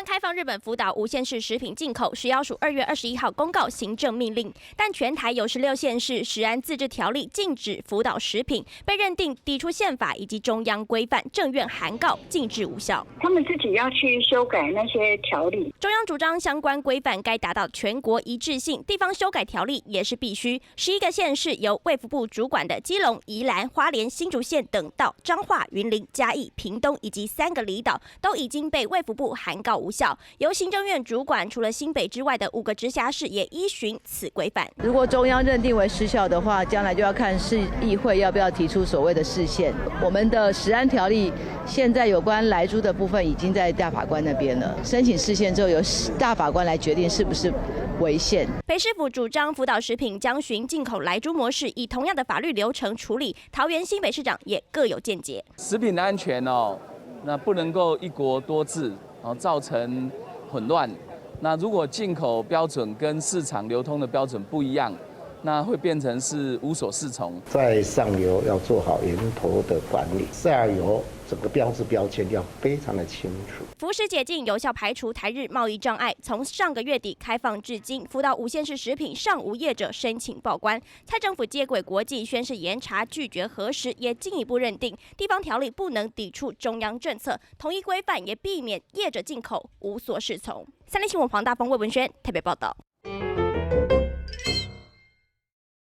湾开放日本福岛无限制食品进口，食药署2月21号公告行政命令，但全台有16县市食安自治条例禁止福岛食品，被认定抵触宪法以及中央规范，政院函告禁制无效。他们自己要去修改那些条例。中央主张相关规范该达到全国一致性，地方修改条例也是必须。11个县市由卫福部主管的基隆、宜兰、花莲、新竹县等到彰化、云林、嘉义、屏东以及3个离岛，都已经被卫福部函告无效。由行政院主管，除了新北之外的5个直辖市也依循此规范。如果中央认定为失效的话，将来就要看市议会要不要提出所谓的释宪。我们的食安条例现在有关莱猪的部分已经在大法官那边了，申请释宪之后由大法官来决定是不是违宪。北市府主张福岛食品将循进口莱猪模式，以同样的法律流程处理。桃园新北市长也各有见解。食品的安全那不能够一国多制，造成混乱。那如果进口标准跟市场流通的标准不一样，那会变成是无所适从。在上游要做好源头的管理，下游整个标志标签要非常的清楚。福食解禁有效排除台日贸易障碍，从上个月底开放至今，福岛无限制食品尚无业者申请报关。蔡政府接轨国际宣示严查，拒绝核实，也进一步认定地方条例不能抵触中央政策，统一规范也避免业者进口无所适从。3立新闻黄大峰、魏文轩特别报道。